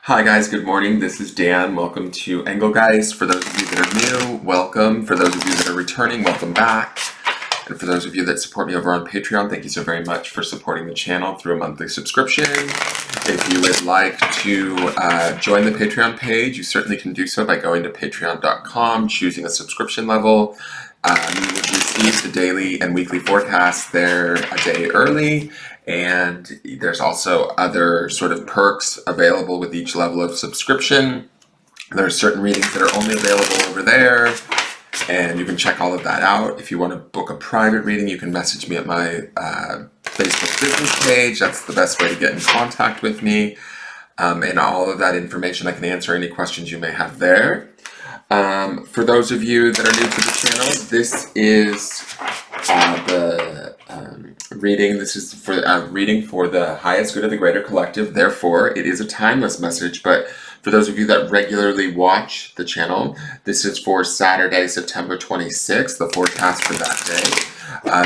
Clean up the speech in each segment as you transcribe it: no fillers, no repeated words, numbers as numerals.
Hi guys, good morning. This is Dan. Welcome to Engelgeist. For those of you that are new, welcome. For those of you that are returning, welcome back. And for those of you that support me over on Patreon, thank you so very much for supporting the channel through a monthly subscription. If you would like to join the Patreon page, you certainly can do so by going to patreon.com, choosing a subscription level. You would receive the daily and weekly forecasts there a day early, and there's also other sort of perks available with each level of subscription. There are certain readings that are only available over there, and you can check all of that out. If you want to book a private reading, you can message me at my Facebook business page. That's the best way to get in contact with me. And all of that information, I can answer any questions you may have there. For those of you that are new to the channel, this is the reading. This is for reading for the highest good of the greater collective. Therefore, it is a timeless message. But for those of you that regularly watch the channel, this is for Saturday, September 26th, the forecast for that day.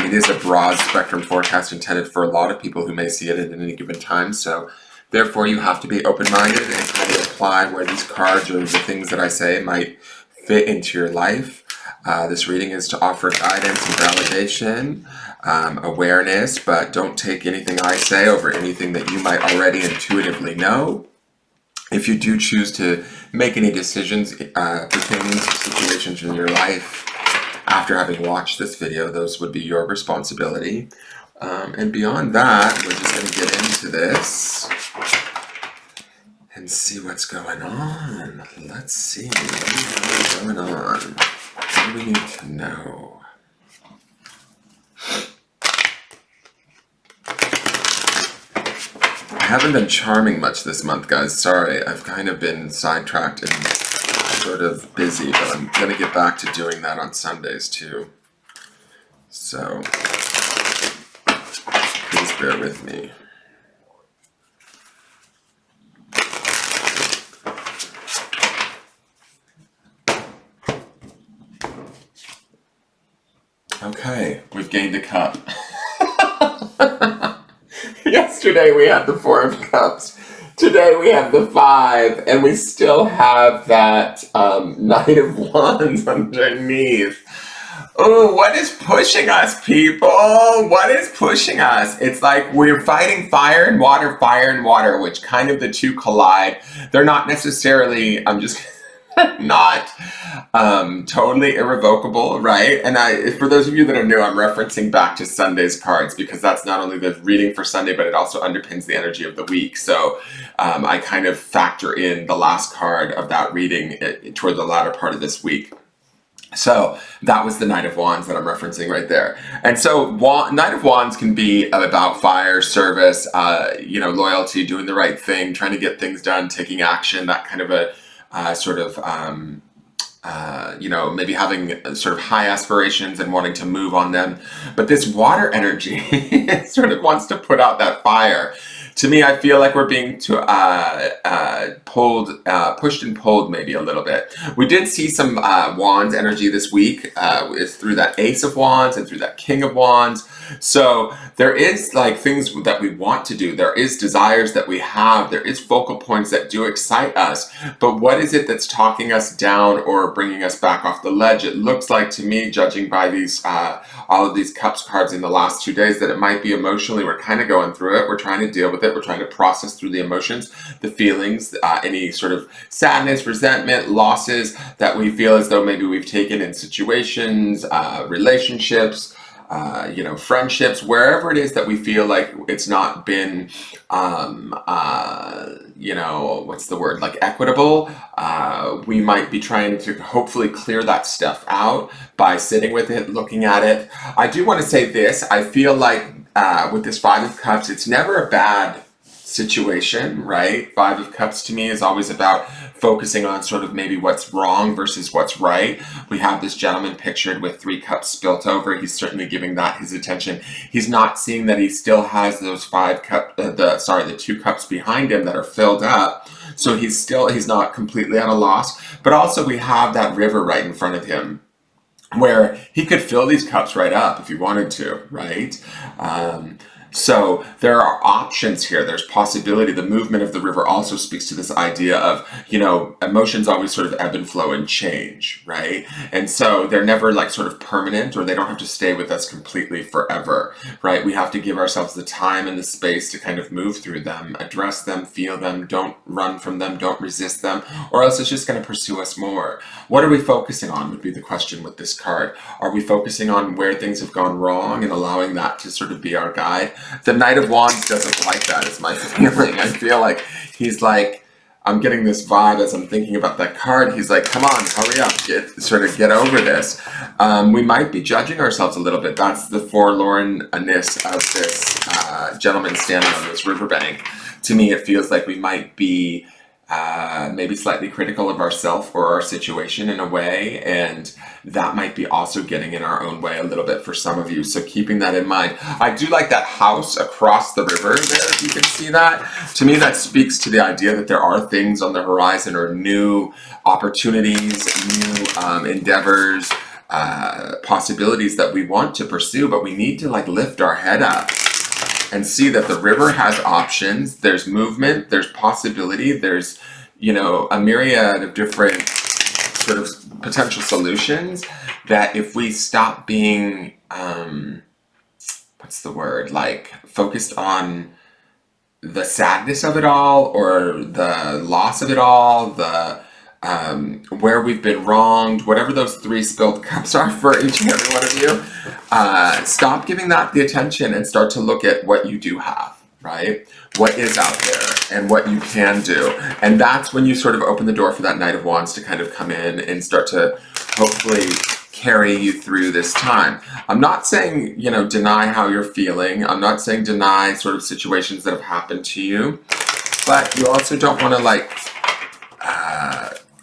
It is a broad spectrum forecast intended for a lot of people who may see it at any given time. So therefore, you have to be open-minded and kind of apply where these cards or the things that I say might fit into your life. This reading is to offer guidance and validation, awareness, but don't take anything I say over anything that you might already intuitively know. If you do choose to make any decisions pertaining to situations in your life after having watched this video, those would be your responsibility. And beyond that, we're just going to get into this and see what's going on. Let's see what's going on. What do we need to know? I haven't been charming much this month, guys. Sorry, I've kind of been sidetracked and sort of busy, but I'm going to get back to doing that on Sundays too. So please bear with me. Okay, we've gained a cup. Yesterday we had the Four of Cups. Today we have the Five, and we still have that Knight of Wands underneath. Oh, what is pushing us, people? What is pushing us? It's like we're fighting fire and water, which kind of the two collide. They're not necessarily, I'm just not totally irrevocable, right? And for those of you that are new, I'm referencing back to Sunday's cards because that's not only the reading for Sunday, but it also underpins the energy of the week. So I kind of factor in the last card of that reading toward the latter part of this week. So that was the Knight of Wands that I'm referencing right there. And so Knight of Wands can be about fire, service, loyalty, doing the right thing, trying to get things done, taking action, that kind of a maybe having sort of high aspirations and wanting to move on them. But this water energy sort of wants to put out that fire. To me, I feel like we're being pushed and pulled maybe a little bit. We did see some Wands energy this week. It's through that Ace of Wands and through that King of Wands. So there is like things that we want to do. There is desires that we have. There is focal points that do excite us. But what is it that's talking us down or bringing us back off the ledge? It looks like to me, judging by these all of these Cups cards in the last 2 days, that it might be emotionally. We're kind of going through it. We're trying to deal with it. We're trying to process through the emotions, the feelings, any sort of sadness, resentment, losses that we feel as though maybe we've taken in situations, relationships, friendships, wherever it is that we feel like it's not been, what's the word, like equitable. We might be trying to hopefully clear that stuff out by sitting with it, looking at it. I do want to say this. I feel like with this Five of Cups, it's never a bad situation, right? Five of Cups to me is always about focusing on sort of maybe what's wrong versus what's right. We have this gentleman pictured with 3 cups spilt over. He's certainly giving that his attention. He's not seeing that he still has those the 2 cups behind him that are filled up. So he's not completely at a loss. But also we have that river right in front of him, where he could fill these cups right up if he wanted to, right? So there are options here. There's possibility. The movement of the river also speaks to this idea of, emotions always sort of ebb and flow and change, right? And so they're never like sort of permanent, or they don't have to stay with us completely forever, right? We have to give ourselves the time and the space to kind of move through them, address them, feel them, don't run from them, don't resist them, or else it's just going to pursue us more. What are we focusing on would be the question with this card. Are we focusing on where things have gone wrong and allowing that to sort of be our guide? The Knight of Wands doesn't like that, is my feeling. I feel like he's like, I'm getting this vibe as I'm thinking about that card. He's like, come on, hurry up, get over this. We might be judging ourselves a little bit. That's the forlornness of this gentleman standing on this riverbank. To me, it feels like we might be maybe slightly critical of ourselves or our situation in a way, and that might be also getting in our own way a little bit for some of you, so keeping that in mind. I do like that house across the river there, if you can see that. To me, that speaks to the idea that there are things on the horizon, or new opportunities, new endeavors, possibilities that we want to pursue, but we need to like lift our head up and see that the river has options. There's movement, there's possibility, there's, a myriad of different sort of potential solutions, that if we stop being, like focused on the sadness of it all, or the loss of it all, the where we've been wronged, whatever those 3 spilled cups are for each and every one of you, stop giving that the attention and start to look at what you do have, right? What is out there and what you can do. And that's when you sort of open the door for that Knight of Wands to kind of come in and start to hopefully carry you through this time. I'm not saying, deny how you're feeling. I'm not saying deny sort of situations that have happened to you, but you also don't want to like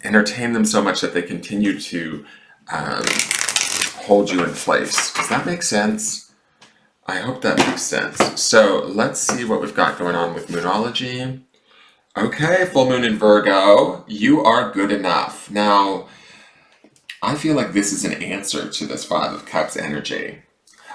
entertain them so much that they continue to hold you in place. Does that make sense? I hope that makes sense. So let's see what we've got going on with Moonology. Okay, full moon in Virgo, you are good enough. Now, I feel like this is an answer to this 5 of Cups energy.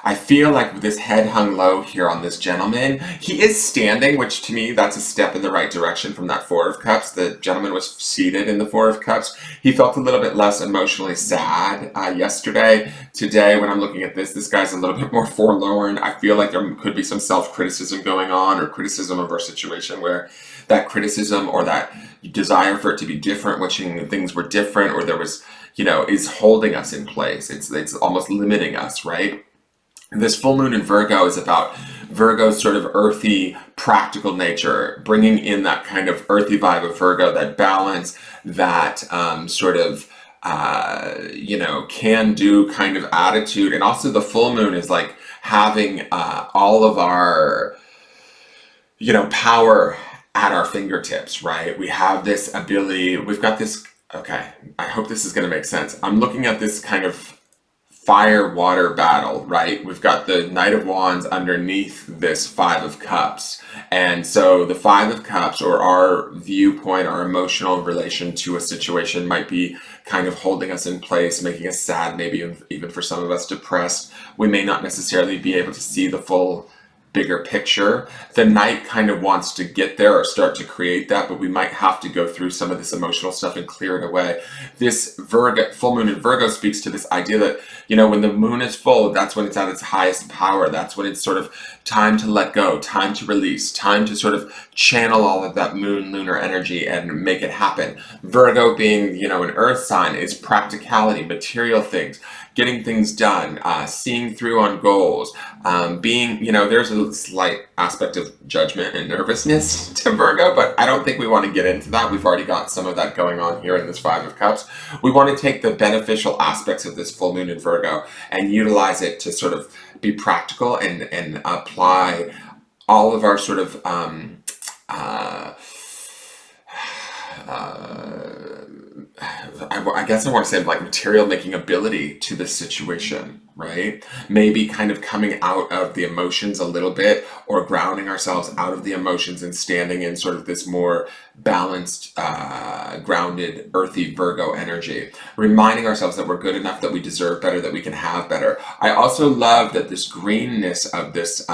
I feel like with this head hung low here on this gentleman, he is standing, which to me, that's a step in the right direction from that 4 of Cups. The gentleman was seated in the 4 of Cups. He felt a little bit less emotionally sad yesterday. Today, when I'm looking at this guy's a little bit more forlorn. I feel like there could be some self-criticism going on, or criticism of our situation, where that criticism or that desire for it to be different, wishing things were different, or there was, is holding us in place. It's almost limiting us, right? This full moon in Virgo is about Virgo's sort of earthy, practical nature, bringing in that kind of earthy vibe of Virgo, that balance, that can-do kind of attitude. And also the full moon is like having all of our, power at our fingertips, right? We have this ability, we've got this, okay, I hope this is going to make sense. I'm looking at this kind of fire-water battle, right? We've got the Knight of Wands underneath this 5 of Cups. And so the 5 of Cups, or our viewpoint, our emotional relation to a situation, might be kind of holding us in place, making us sad, maybe even for some of us depressed. We may not necessarily be able to see the full bigger picture. The Knight kind of wants to get there or start to create that, but we might have to go through some of this emotional stuff and clear it away. This full moon in Virgo speaks to this idea that, when the moon is full, that's when it's at its highest power. That's when it's sort of time to let go, time to release, time to sort of channel all of that lunar energy and make it happen. Virgo being, an earth sign, is practicality, material things, getting things done, seeing through on goals, being, there's a slight aspect of judgment and nervousness to Virgo, but I don't think we want to get into that. We've already got some of that going on here in this 5 of Cups. We want to take the beneficial aspects of this full moon in Virgo and utilize it to sort of be practical and apply all of our sort of I guess I want to say like material making ability to this situation, right? Maybe kind of coming out of the emotions a little bit, or grounding ourselves out of the emotions and standing in sort of this more balanced, grounded, earthy Virgo energy. Reminding ourselves that we're good enough, that we deserve better, that we can have better. I also love that this greenness of this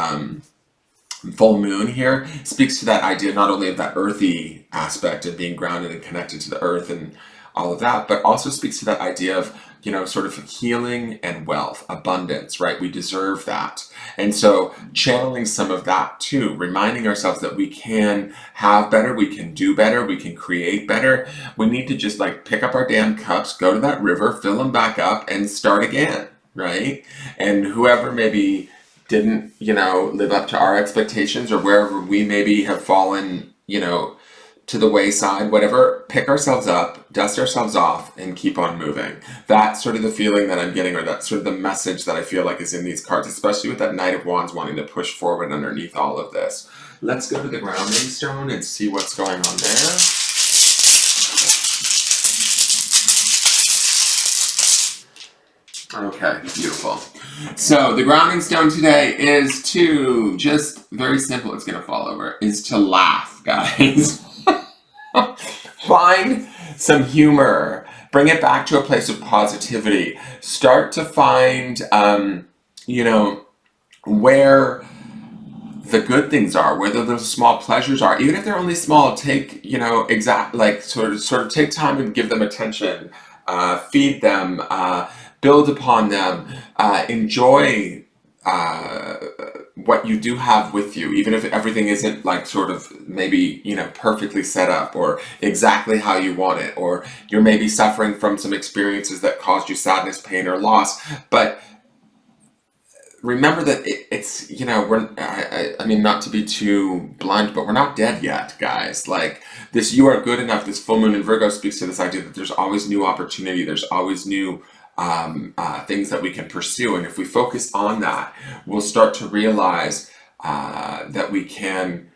full moon here speaks to that idea not only of that earthy aspect of being grounded and connected to the earth and all of that, but also speaks to that idea of, you know, sort of healing and wealth, abundance, right? We deserve that. And so channeling some of that too, reminding ourselves that we can have better, we can do better, we can create better. We need to just like pick up our damn cups, go to that river, fill them back up, and start again, right? And whoever maybe didn't, you know, live up to our expectations, or wherever we maybe have fallen, you know, to the wayside, whatever, pick ourselves up, dust ourselves off, and keep on moving. That's sort of the feeling that I'm getting, or that's sort of the message that I feel like is in these cards, especially with that Knight of Wands wanting to push forward underneath all of this. Let's go to the grounding stone and see what's going on there. Okay, beautiful. So the grounding stone today is to, just very simple, it's going to fall over, is to laugh, guys. Find some humor. Bring it back to a place of positivity. Start to find, you know, where the good things are, where those small pleasures are. Even if they're only small, take, you know, sort of take time and give them attention. Feed them. Build upon them. Enjoy what you do have with you, even if everything isn't like sort of maybe, you know, perfectly set up or exactly how you want it, or you're maybe suffering from some experiences that caused you sadness, pain, or loss. But remember that it's, you know, I mean, not to be too blunt, but we're not dead yet, guys. Like this, you are good enough. This full moon in Virgo speaks to this idea that there's always new opportunity. There's always new things that we can pursue. And if we focus on that, we'll start to realize that we can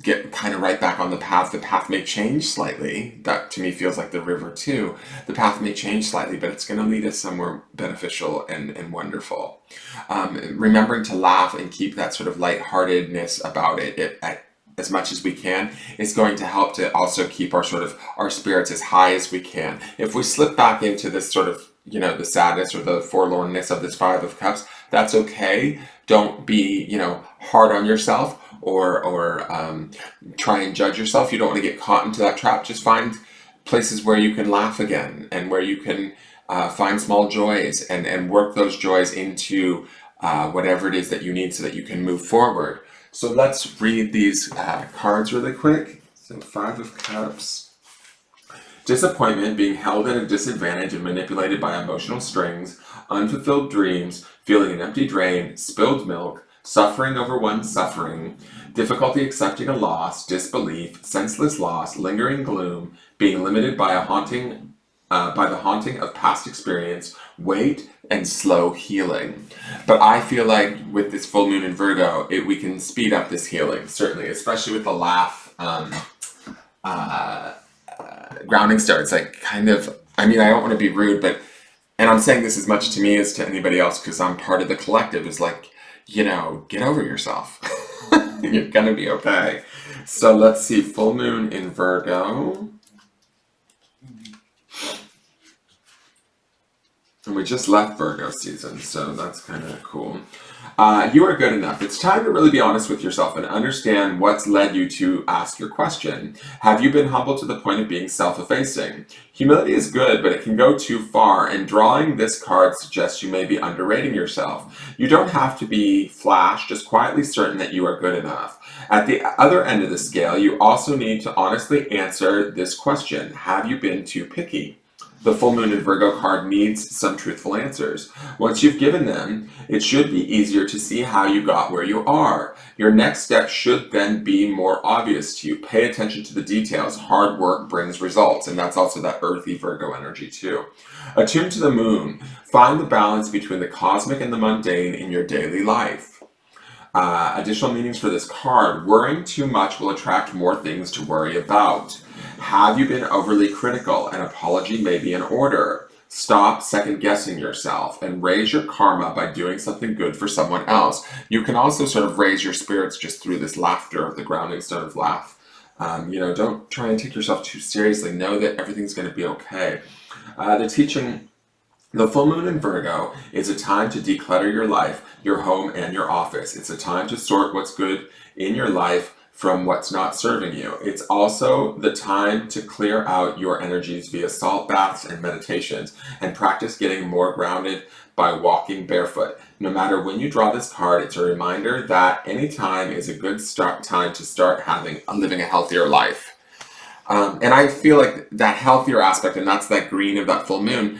get kind of right back on the path. The path may change slightly. That to me feels like the river too. The path may change slightly, but it's going to lead us somewhere beneficial and wonderful. Remembering to laugh and keep that sort of lightheartedness about it as much as we can is going to help to also keep our spirits as high as we can. If we slip back into this sort of, you know, the sadness or the forlornness of this Five of Cups, that's okay. Don't be, you know, hard on yourself or try and judge yourself. You don't want to get caught into that trap. Just find places where you can laugh again, and where you can find small joys and work those joys into whatever it is that you need so that you can move forward. So let's read these cards really quick. So Five of Cups. Disappointment, being held at a disadvantage and manipulated by emotional strings, unfulfilled dreams, feeling an empty drain, spilled milk, suffering over one's suffering, difficulty accepting a loss, disbelief, senseless loss, lingering gloom, being limited by the haunting of past experience, weight, and slow healing. But I feel like with this full moon in Virgo, we can speed up this healing, certainly, especially with the laugh grounding stone. It's like kind of, I mean, I don't want to be rude, but, and I'm saying this as much to me as to anybody else because I'm part of the collective, is like, you know, get over yourself. You're gonna be okay. So let's see, full moon in Virgo. And we just left Virgo season, so that's kind of cool. You are good enough. It's time to really be honest with yourself and understand what's led you to ask your question. Have you been humble to the point of being self-effacing? Humility is good, but it can go too far, and drawing this card suggests you may be underrating yourself. You don't have to be flash, just quietly certain that you are good enough. At the other end of the scale, you also need to honestly answer this question. Have you been too picky? The full moon in Virgo card needs some truthful answers. Once you've given them, it should be easier to see how you got where you are. Your next step should then be more obvious to you. Pay attention to the details. Hard work brings results, and that's also that earthy Virgo energy too. Attune to the moon. Find the balance between the cosmic and the mundane in your daily life. Additional meanings for this card. Worrying too much will attract more things to worry about. Have you been overly critical? An apology may be in order. Stop second-guessing yourself and raise your karma by doing something good for someone else. You can also sort of raise your spirits just through this laughter of the grounding stone of laugh. You know, don't try and take yourself too seriously. Know that everything's going to be okay. The teaching The full moon in Virgo is a time to declutter your life, your home, and your office. It's a time to sort what's good in your life from what's not serving you. It's also the time to clear out your energies via salt baths and meditations, and practice getting more grounded by walking barefoot. No matter when you draw this card, it's a reminder that any time is a good time to start living a healthier life. And I feel like that healthier aspect, and that's that green of that full moon,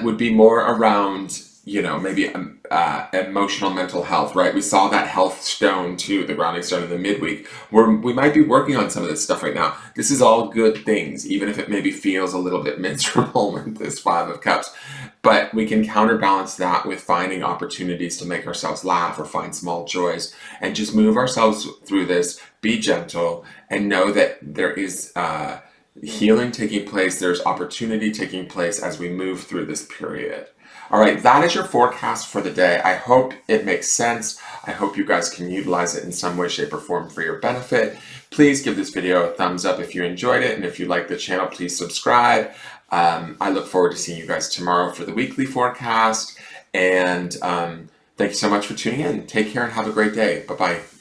would be more around, maybe emotional mental health, right? We saw that health stone too, the grounding stone in the midweek, where we might be working on some of this stuff right now. This is all good things, even if it maybe feels a little bit miserable with this Five of Cups. But we can counterbalance that with finding opportunities to make ourselves laugh or find small joys and just move ourselves through this, be gentle, and know that there is healing taking place, there's opportunity taking place as we move through this period. All right, that is your forecast for the day. I hope it makes sense. I hope you guys can utilize it in some way, shape, or form for your benefit. Please give this video a thumbs up if you enjoyed it, and if you like the channel, please subscribe. I look forward to seeing you guys tomorrow for the weekly forecast, and thank you so much for tuning in. Take care and have a great day. Bye-bye.